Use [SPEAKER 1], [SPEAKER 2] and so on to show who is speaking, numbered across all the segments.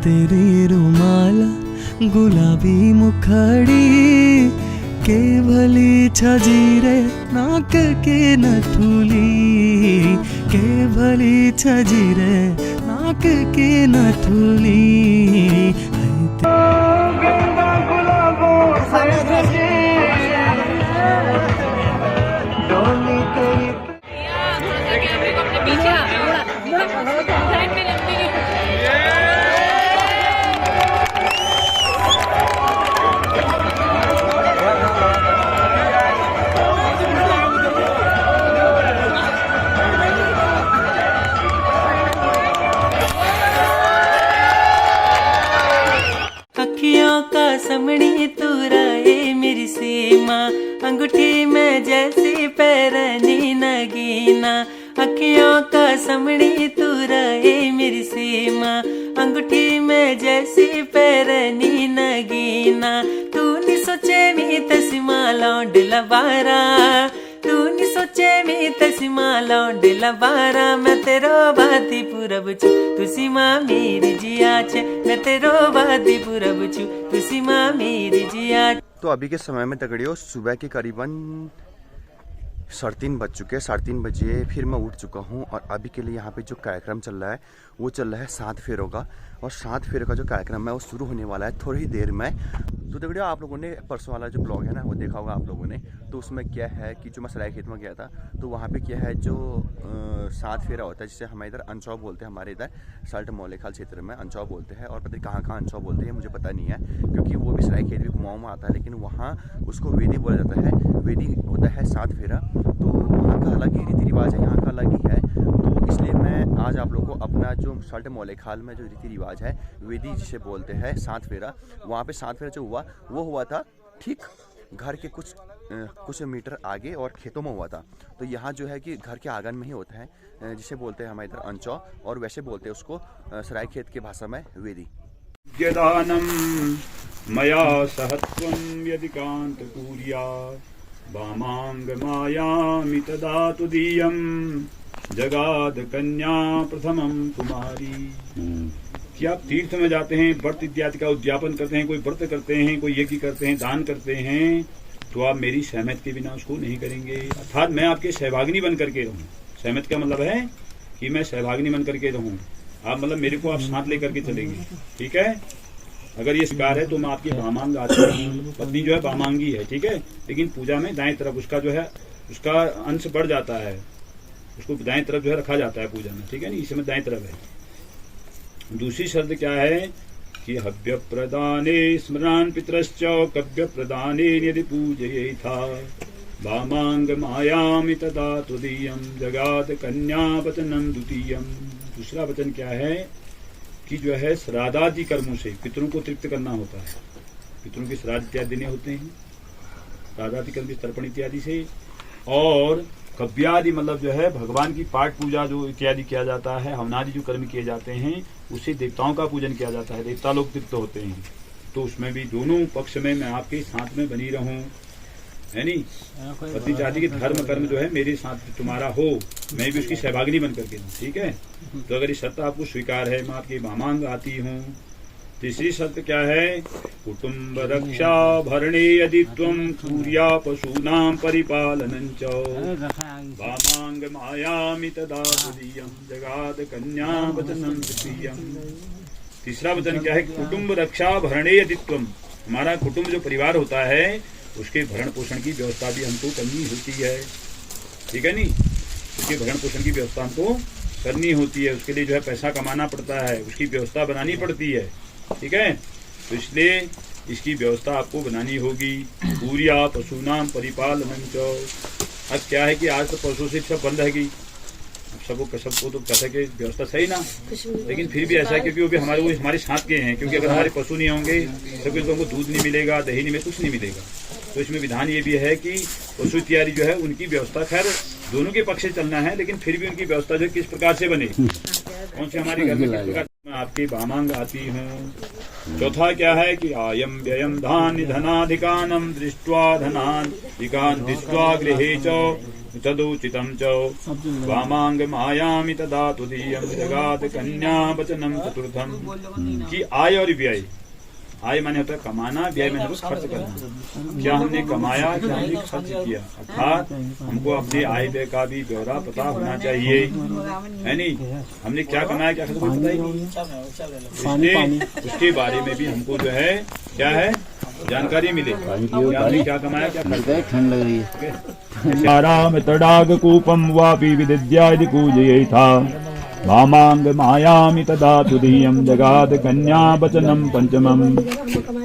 [SPEAKER 1] तेरी रुमाला गुलाबी मुखड़ी केवली छजीरे नाक के नथुली केवली छजीरे नाक के नथुली
[SPEAKER 2] समणी तू रहे मेरी सीमा अंगूठी में जैसी पैरनी नगीना अखियों का समणी तू रहे मेरी सीमा अंगूठी में जैसी पैरनी नगीना तू नी सोचे मी तसीमा लौंड लबारा तू नी सोचे मी तसीमा लौंड लबारा मैं तेरो बाती पूरब छु तुसी माँ मेरी जिया छे मैं तेरो बाती पूरब छु तुसी माँ मेरी जिया।
[SPEAKER 3] तो अभी के समय में तगड़ियो सुबह के करीबन 3:30 बज चुके हैं। 3:30 बजे फिर मैं उठ चुका हूँ और अभी के लिए यहाँ पे जो कार्यक्रम चल रहा है वो चल रहा है 7 फेरों का। और 7 फेरों का जो कार्यक्रम है वो शुरू होने वाला है थोड़ी ही देर में। तो तगड़ियो आप लोगों ने परसों वाला जो ब्लॉग है ना वो देखा होगा आप लोगों ने। तो उसमें क्या है कि जो मैं सराय खेत में गया था तो वहाँ पे क्या है जो 7 फेरा होता है जिसे हम इधर अंचौ बोलते हैं। हमारे इधर सल्ट मोलेखाल क्षेत्र में अंचौ बोलते हैं और पता नहीं कहाँ अंचौ बोलते हैं मुझे पता नहीं है क्योंकि वो भी सराय खेत भी कुमाऊँ में आता है लेकिन वहाँ उसको वेदी बोला जाता है। वेदी होता है 7 फेरा। तो वहाँ का अलग ही रीति रिवाज है यहाँ का अलग ही है। तो इसलिए मैं आज आप लोगों को अपना जो सल्ट मोलेखाल में जो रीति रिवाज है वेदी जिसे बोलते हैं 7 फेरा वहाँ पे 7 फेरा जो हुआ वो हुआ था ठीक घर के कुछ मीटर आगे और खेतों में हुआ था। तो यहाँ जो है कि घर के आंगन में ही होता है जिसे बोलते हैं हमारे इधर अंचौ और वैसे बोलते हैं उसको सराय खेत की भाषा में वेदी।
[SPEAKER 4] यदानं मया सहत्वं यदि कान्तपूर्या वामाङ्गमायामि तदा तुदीयं जगाद कन्या प्रथमं कुमारी। कि आप तीर्थ में जाते हैं व्रत इत्यादि का उद्यापन करते हैं कोई व्रत करते हैं कोई यज्ञ करते हैं दान करते हैं तो आप मेरी सहमति के बिना उसको नहीं करेंगे अर्थात मैं आपके सहभागिनी बन करके रहूं। सहमति का मतलब है कि मैं सहभागिनी बन करके रहूं। आप मतलब मेरे को आप साथ लेकर के चलेंगे ठीक है। अगर ये स्वीकार है तो मैं आपकी वामांग आती हूँ। पत्नी जो है वामांगी है ठीक है लेकिन पूजा में दाएं तरफ उसका जो है उसका अंश बढ़ जाता है उसको दाएं तरफ जो है रखा जाता है पूजा में ठीक है नहीं इसमें दाएं तरफ है। दूसरी शर्त क्या है कि हव्य प्रदाने स्मरान पितरश्च कव्य प्रदाने यदि पूजयेथा वामांग मायामि तदा तुदीयं जगात कन्या वचनं द्वितीयं। दूसरा वचन क्या है कि जो है श्राद्धादि कर्मों से पितरों को तृप्त करना होता है। पितरों के श्राद्ध इत्यादि देने होते हैं श्राद्धादि कर्म तर्पण इत्यादि से। और कव्यादि मतलब जो है भगवान की पाठ पूजा जो इत्यादि किया जाता है हवनादि जो कर्म किए जाते हैं उससे देवताओं का पूजन किया जाता है देवता लोग तृप्त होते हैं। तो उसमें भी दोनों पक्ष में मैं आपके साथ में बनी रहूं है नी। पति चाहती कि धर्म कर्म जो है मेरे साथ तुम्हारा हो मैं भी उसकी सहभागिनी बन करके हूँ ठीक है। तो अगर ये शर्त आपको स्वीकार है मैं आपकी वामांग आती हूँ। तीसरी शर्त क्या है कुटुंब रक्षा भरणे यदि त्वं कुर्या पशूनां परिपालनं च वामांग मायामि तदा तुदीयं जगाद कन्या वचनं द्वितीयं। तीसरा वचन क्या है कुटुंब रक्षा भरणे यदि त्वं हमारा कुटुंब जो परिवार होता है उसके भरण पोषण की व्यवस्था भी हमको करनी होती है ठीक है नी। उसके भरण पोषण की व्यवस्था हमको करनी होती है उसके लिए जो है पैसा कमाना पड़ता है उसकी व्यवस्था बनानी पड़ती है ठीक है। तो इसलिए इसकी व्यवस्था आपको बनानी होगी। पूर्या पशुनाम परिपालनं च। अब क्या है कि आज तो पशु से सब बंद रहेगी सबको तो कथा की व्यवस्था सही ना लेकिन फिर भी ऐसा है क्योंकि वो हमारे साथ के हैं क्योंकि अगर हमारे पशु नहीं होंगे तो फिर तो हमको दूध नहीं मिलेगा दही नहीं कुछ नहीं मिलेगा। तो इसमें विधान ये भी है कि पशु इत्यादि जो है उनकी व्यवस्था खैर दोनों के पक्ष से चलना है लेकिन फिर भी उनकी व्यवस्था जो किस प्रकार से बने कौन से हमारे घर में किस प्रकार मैं आपकी वामांग आती हूँ। चौथा क्या है कि आयम व्ययम धान्य धनाधिकानम दृष्ट्वा धनाधिकान दृष्ट्वा गृहे च तदुचितं च वामांग मायामि तदा तुदीयं जगाद कन्या वचनम चतुर्थम। कि आय और व्यय, आय माने होता है कमाना, व्यय माने होता है खर्च करना। क्या हमने कमाया, क्या हमने खर्च किया, अर्थात हमको अपने आय व्यय का भी ब्यौरा पता होना चाहिए, है नहीं। हमने क्या कमाया, क्या खर्च पता ही नहीं, इसलिए उसके बारे में भी हमको जो है क्या है जानकारी मिले, हमने क्या कमाया, क्या खर्च।
[SPEAKER 5] ठंड लग रही है।
[SPEAKER 4] आराम तडाग कूपम वापि विदिद्यादि पूजये था वामांग मायामि तदा तुदीयम जगाद कन्या वचनम पंचमम।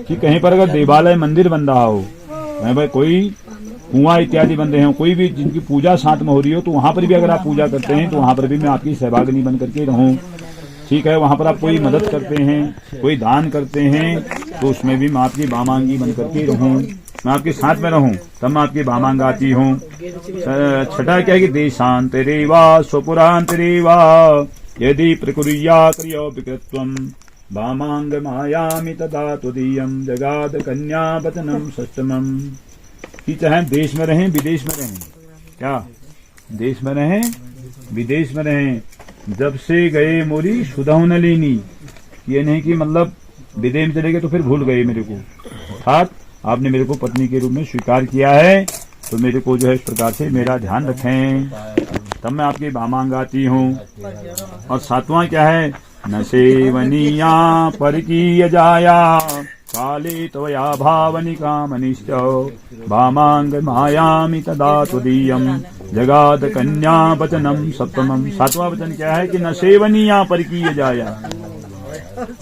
[SPEAKER 4] कि कहीं पर अगर देवालय मंदिर बन रहा हो, भाई कोई कुआं इत्यादि बन रहे हो, कोई भी जिनकी पूजा साथ में हो रही हो, तो वहां पर भी अगर आप पूजा करते हैं तो वहां पर भी मैं आपकी सहभागिनी बन करके रहूं, ठीक है। वहां पर आप कोई मदद करते हैं, कोई दान करते हैं, तो उसमें भी मैं आपकी वामांगी बन करके रहूं, मैं आपके साथ में रहूं, तब मैं आपकी वामांग आती हूँ। छठा क्या है कि देशांतरेवा स्वपुरांतरेवा यदि प्रकुर्या क्रियो विकृत्वम वामांग मायामि तदा तुदीयम जगाद कन्या वचनम सष्टमम। कि चाहे देश में रहें विदेश में रहें, क्या देश में रहें विदेश में रहें, जब से गए मोरी सुधौ न लेनी। ये नहीं कि मतलब विदेश में चले गए तो फिर भूल गए मेरे को, अर्थात आपने मेरे को पत्नी के रूप में स्वीकार किया है, तो मेरे को जो है इस प्रकार से मेरा ध्यान रखें, तब मैं आपकी वामांग आती हूँ। और सातवां क्या है, न सेवनीया परकीय जाया काले त्वया भावनि कामनिश्च वामांग मायामि तदा तुदीयम जगाद कन्या वचनम सप्तमम। सातवां वचन क्या है कि न सेवनीया परकीय जाया।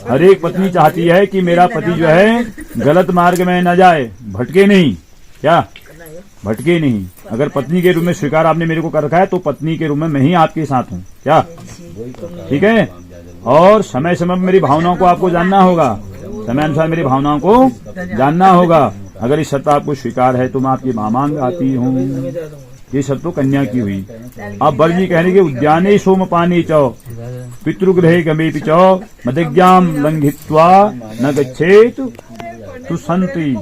[SPEAKER 4] हर एक पत्नी चाहती है कि मेरा पति जो है गलत मार्ग में न जाए, भटके नहीं, क्या भटके नहीं। अगर पत्नी के रूप में स्वीकार आपने मेरे को कर रखा है, तो पत्नी के रूप में मैं ही आपके साथ हूँ, क्या ठीक है। और समय समय मेरी भावनाओं को आपको जानना होगा, समय अनुसार मेरी भावनाओं को जानना होगा। अगर इस शर्त आपको स्वीकार है तो मैं आपकी वामांग आती हूँ। ये शर्त तो कन्या की हुई। अब वर जी कहने के उद्याने सोमपाने चौ पितृगृहे गमेपि चौ मदज्ञाम लंघित्वा न गच्छेत तु संति।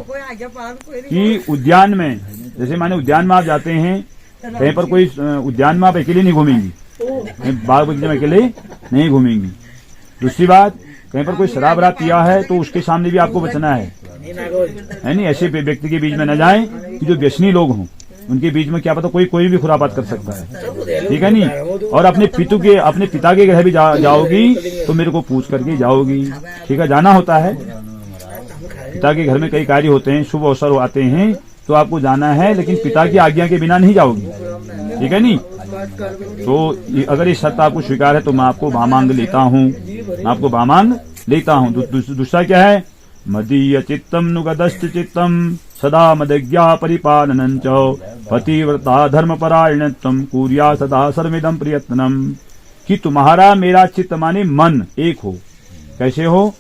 [SPEAKER 4] कि उद्यान में, जैसे माने उद्यान में आप जाते हैं कहीं पर, कोई उद्यान में आप अकेले नहीं घूमेंगी, बाग बगीचे में अकेले नहीं घूमेंगी। दूसरी बात, कहीं पर कोई शराब वराब पिया है तो उसके सामने भी आपको बचना है नहीं। ऐसे व्यक्ति के बीच में न जाए कि जो व्यसनी लोग हों, उनके बीच में क्या पता कोई भी खुरापात कर सकता है, ठीक है नहीं। और अपने पिता के घर भी जाओगी तो मेरे को पूछ करके जाओगी, ठीक है। जाना होता है, पिता के घर में कई कार्य होते हैं, शुभ अवसर आते हैं, तो आपको जाना है, लेकिन पिता की आज्ञा के बिना नहीं जाओगी, ठीक है नहीं। तो अगर ये शर्त आपको स्वीकार है तो मैं आपको वामांग लेता हूँ, आपको वामांग लेता हूँ। दूसरा क्या है, मदीय चित्तम नुगदश्च चित्तम सदा मदज्ञा परिपालनं च पतिव्रता धर्मपरायणत्वं कुर्या सदा सर्वमिदं प्रयत्नम। कि तुम्हारा मेरा चित्त माने मन एक हो। कैसे हो,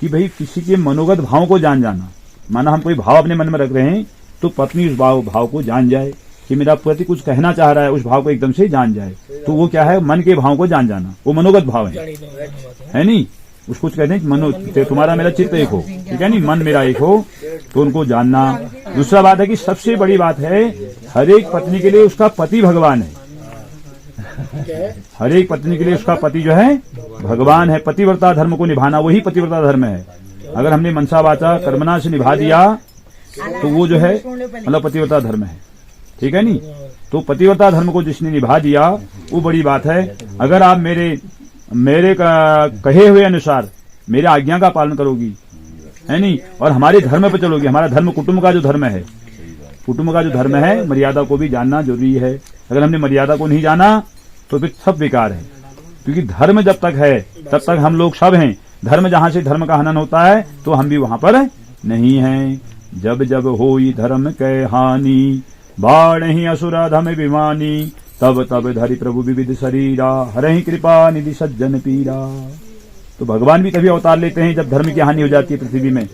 [SPEAKER 4] कि भाई किसी के मनोगत भाव को जाना। माना हम कोई भाव अपने मन में रख रहे हैं, तो पत्नी उस भाव को जान जाए कि मेरा पति कुछ कहना चाह रहा है, उस भाव को एकदम से जान जाए। तो वो क्या है, मन के भाव को जाना, वो मनोगत भाव है नहीं। उसको कहते हैं मनो, तुम्हारा मेरा चित्त एक हो, ठीक है नहीं, मन मेरा एक हो, तो उनको जानना। दूसरा बात है कि सबसे बड़ी बात है, हर एक पत्नी के लिए उसका पति भगवान है। हर एक पत्नी के लिए उसका पति जो है भगवान है। पतिव्रता धर्म को निभाना वही पतिव्रता धर्म है। अगर हमने मनसा वाचा कर्मणा से निभा दिया तो वो जो है मतलब पतिव्रता धर्म है, ठीक है नहीं। तो पतिव्रता धर्म को जिसने निभा दिया वो बड़ी बात है। अगर आप मेरे कहे हुए अनुसार मेरे आज्ञा का पालन करोगी, है नहीं, और हमारे धर्म पर चलोगी। हमारा धर्म कुटुंब का जो धर्म है, कुटुंब का जो धर्म है, मर्यादा को भी जानना जरूरी है। अगर हमने मर्यादा को नहीं जाना तो फिर सब बेकार है, क्योंकि धर्म जब तक है तब तक हम लोग सब हैं। धर्म जहां से धर्म का हनन होता है तो हम भी वहां पर नहीं हैं। जब जब होई धर्म के हानि बाढ़हि असुरा धम विमानी तब तब धरि प्रभु विविध शरीरा हरहि कृपा निधि सज्जन पीरा। तो भगवान भी कभी अवतार लेते हैं जब धर्म की हानि हो जाती है पृथ्वी में।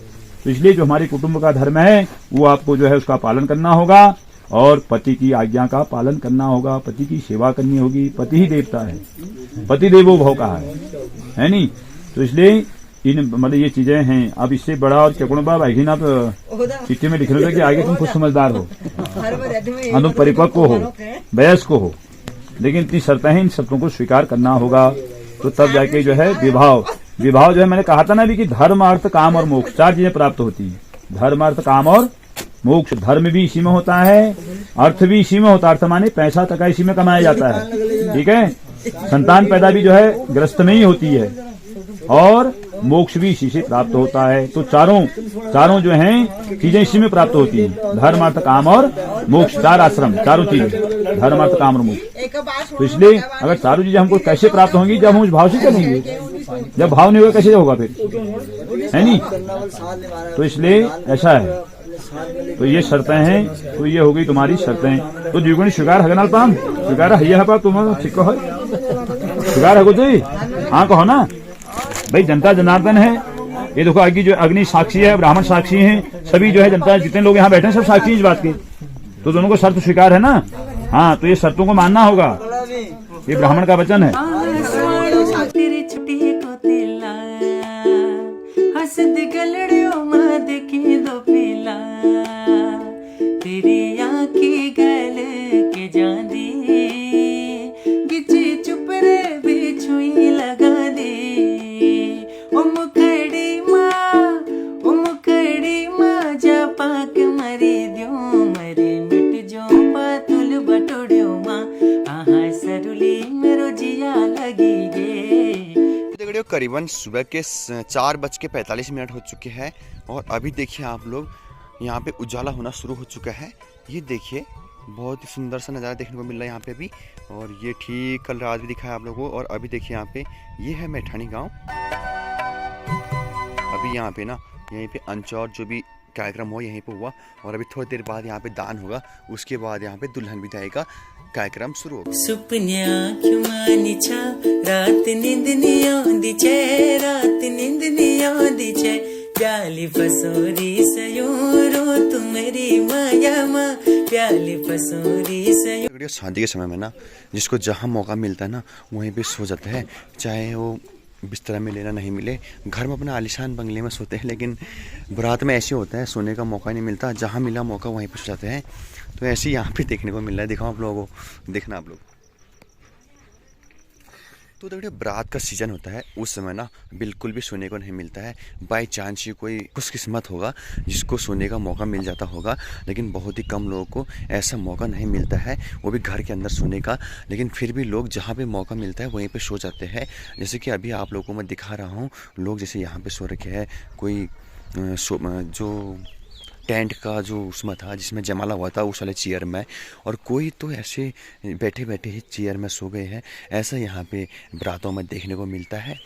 [SPEAKER 4] तो इसलिए जो हमारे कुटुंब का धर्म है वो आपको जो है उसका पालन करना होगा और पति की आज्ञा का पालन करना होगा, पति की सेवा करनी होगी। पति ही देवता है, पति देवो भव कहा है नहीं। तो इसलिए इन मतलब ये चीजें हैं। अब इससे बड़ा और क्या गुण बाबा है ना, आप चिट्ठी में लिख रहे थे कि आगे तुम खुद समझदार हो, तुम परिपक्व हो, वयस्क हो, लेकिन इतनी शर्तें हैं, इन शर्तों को स्वीकार करना होगा। तो तब जाके जो है विवाह जो है, मैंने कहा था ना अभी कि धर्म अर्थ काम और मोक्ष 4 चीजें प्राप्त होती है। धर्म अर्थ काम और मोक्ष। धर्म भी इसी में होता है, अर्थ भी इसी में होता है। अर्थ माने पैसा तक इसी में कमाया जाता है, ठीक है। संतान पैदा भी जो है ग्रस्त में ही होती है, और मोक्ष भी इसी से प्राप्त होता है। तो चारों जो हैं चीजें इसी में प्राप्त होती हैं। धर्म अर्थ काम और मोक्ष, 4 आश्रम, चारों चीजें, धर्म अर्थ काम और मोक्ष। तो इसलिए अगर चारों चीजें हमको कैसे प्राप्त होंगी, जब हम उस भाव से चलेंगे। जब भाव नहीं होगा कैसे होगा फिर, है नहीं। तो इसलिए ऐसा है। तो ये शर्तें हैं, तो ये हो गई तुम्हारी शर्तें। तो द्विगुणी स्वीकार है ना पाम, स्वीकार है पाप तुम ठीक है, स्वीकार है कुछ। हाँ कहो ना भाई, जनता जनार्दन है। ये देखो आगे जो अग्नि साक्षी है, ब्राह्मण साक्षी हैं, सभी जो है जनता, जितने लोग यहाँ बैठे हैं सब साक्षी हैं इस बात के। तो दोनों को शर्त स्वीकार है ना। हाँ, तो ये शर्तों को मानना होगा, ये ब्राह्मण का वचन है।
[SPEAKER 2] तेरी छुट्टी को तिला हसद गलड़ियों में देखी दो पीला, तेरी आँखी गल के जांदी गिची चुप रे बिछुई लगा दे। ओ मुखड़ी माँ जा पाक मरी द्यो, मरी मिट जो पातुल बटोड़ियो माँ, आहा सरुली मेरो जिया लगी गे।
[SPEAKER 3] करीबन सुबह के 4:45 हो चुके हैं, और अभी देखिए आप लोग यहाँ पे उजाला होना शुरू हो चुका है। ये देखिए बहुत ही सुंदर सा नज़ारा देखने को मिल रहा है यहाँ पे भी, और ये ठीक कल रात भी दिखा है आप लोगों को। और अभी देखिए यहाँ पे ये है मैठानी गांव। अभी यहाँ पे ना यहीं पे अंचौर जो भी कार्यक्रम हुआ यहीं पे हुआ, और अभी थोड़ी देर बाद यहाँ पे दान होगा, उसके बाद यहाँ पे दुल्हन विदाई का कार्यक्रम शुरू होगा।
[SPEAKER 2] सुपन्या क्यों मानी छा, रात नींद नहीं आंदी छे, रात नींद नहीं आंदी छे, प्याली फसोरी सयूरो तुम्हारी माया माँ, प्याली फसोरी सयूरो।
[SPEAKER 3] शादी के समय में ना जिसको जहाँ मौका मिलता है ना वहीं पे सो जाता है, चाहे वो बिस्तर में लेना नहीं मिले। घर में अपना आलिशान बंगले में सोते हैं, लेकिन बारात में ऐसे होता है, सोने का मौका नहीं मिलता, जहाँ मिला मौका वहीं पे सो जाते हैं। तो ऐसे यहाँ पे देखने को मिल रहा है, दिखाओ आप लोगों को, देखना आप लोग। तो देखिए बारात का सीजन होता है, उस समय ना बिल्कुल भी सोने को नहीं मिलता है। बाई चांस ही कोई खुशकिस्मत होगा जिसको सोने का मौका मिल जाता होगा, लेकिन बहुत ही कम लोगों को ऐसा मौका नहीं मिलता है, वो भी घर के अंदर सोने का। लेकिन फिर भी लोग जहाँ पे मौका मिलता है वहीं पे सो जाते हैं। जैसे कि अभी आप लोगों को मैं दिखा रहा हूँ, लोग जैसे यहाँ पे सो रखे हैं। कोई जो टेंट का जो उसमें था जिसमें जमाला हुआ था उस वाले चेयर में, और कोई तो ऐसे बैठे बैठे ही चेयर में सो गए हैं। ऐसा यहाँ पे बारातों में देखने को मिलता है।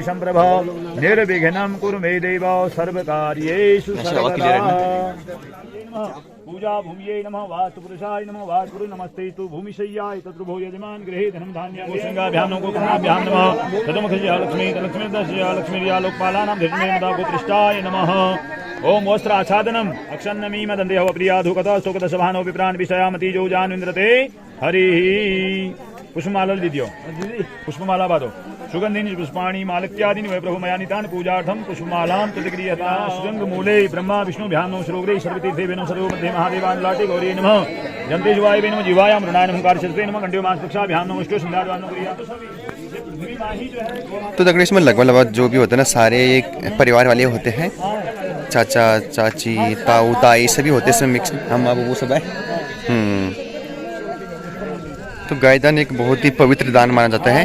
[SPEAKER 4] संप्रभा निर्विघ्नं कुरु मे देव सर्वकार्येषु सर्वदा। पूजा भूमिये नमः, वास्तु पुरुषाय नमः, वास्तु नमस्ते तु भूमिशय्याय तत्र भो यजमान गृहे धनं धान्यानि सिंहाभ्यां गोकर्णाभ्यां नमः। तदमुखस्य लक्ष्मी लक्ष्मीर्दस्य लक्ष्मीर्या लोकपालानां धर्मेण गोत्रिष्टाय नमः। ओम वस्त्र आच्छादनम् अक्षन्नमीम दन्देह प्रियाधुकतः स्तोकदशभानो विप्राण विषयामति जो जानुन्द्रते हरिः। पुष्पमाला दीदियो, पुष्पमाला बादो सुगंधिनी पुष्पाणि मालत्यादीनि वै प्रभु मया नितान् पूजार्थं पुष्पमालां तदक्रियता। श्रृंगमूले ब्रह्मा विष्णु भ्यानो श्रोग्रे सर्वतीर्थेभ्यो सर्वो मध्ये महादेवान् लाटे गौरी नमः। जन्ते शिवाय वे नमः, जीवाय मृणाय नमः, कारशस्ते नमः, घंटे मास पक्षाभ्यां नमः, अष्टो संध्यावान् नमः।
[SPEAKER 3] तो देखो इसमें लगभग जो भी होता है ना सारे एक परिवार वाले होते हैं, चाचा चाची ताऊ ताई सभी होते हैं, इसमें मिक्स हम अब वो सब है। तो गायदान एक बहुत ही पवित्र दान माना जाता है।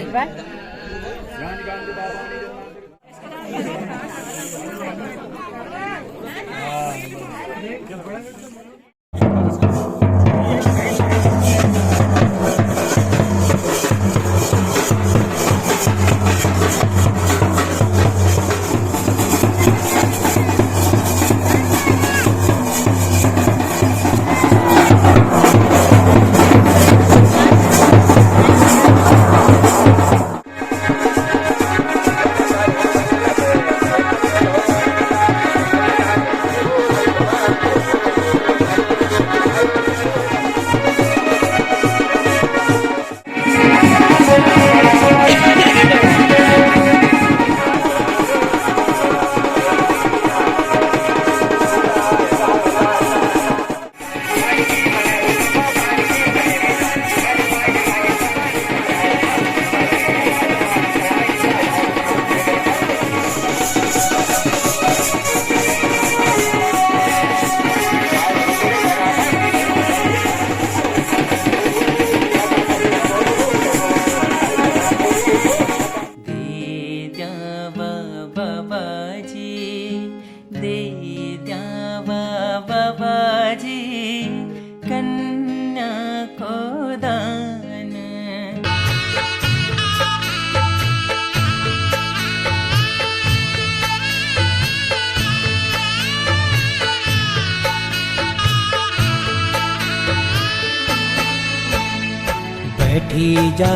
[SPEAKER 6] बैठी जा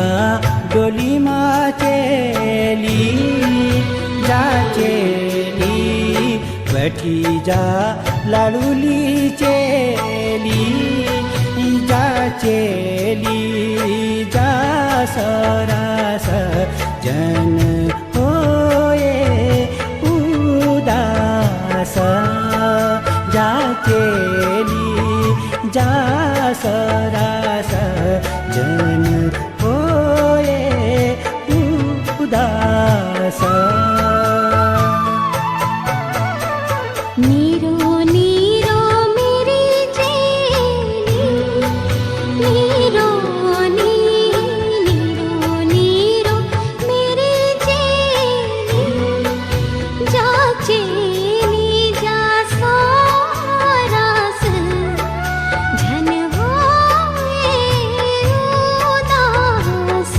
[SPEAKER 6] डोलीमा चेली जा चेली बैठी जा लाडुली चेली जा चेली जा सरास जन होए उदास जा चेली जा सरास जन होए उदास
[SPEAKER 7] नीरो नीरो मेरी चेली नीरो नीरो नीरो मेरी चेली जा चेली जा सारस झन होए उदास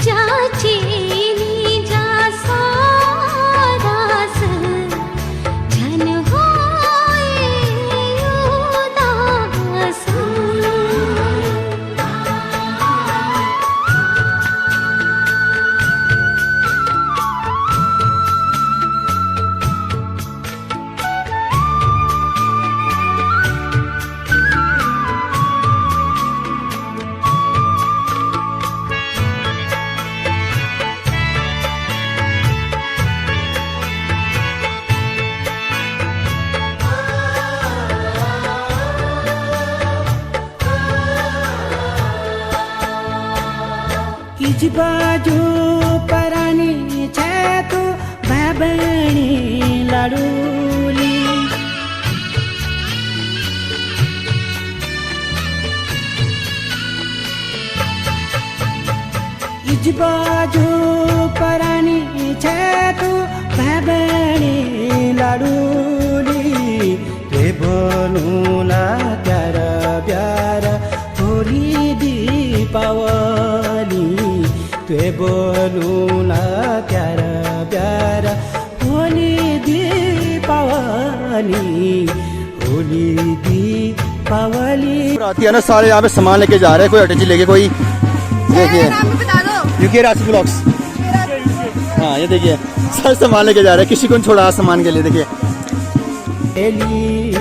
[SPEAKER 7] जा चेली जा सारस झन होए उदास
[SPEAKER 6] इज बाजू परानी छे तू भाबणी लाडुली इज बाजू परानी छे तू भाबणी लाडुली ते बोलूला त्यार प्यार होली दीपावली ते बोलूला प्यार प्यार होली दीपावली होली दीपावली
[SPEAKER 3] आती है ना सारे यहाँ पे सामान लेके जा रहे हैं कोई अटैची लेके कोई देखिए यूके राशि ब्लॉग्स हाँ ये देखिए सब सामान लेके जा रहे हैं किसी को नहीं छोड़ा सामान के लिए देखिए
[SPEAKER 6] एली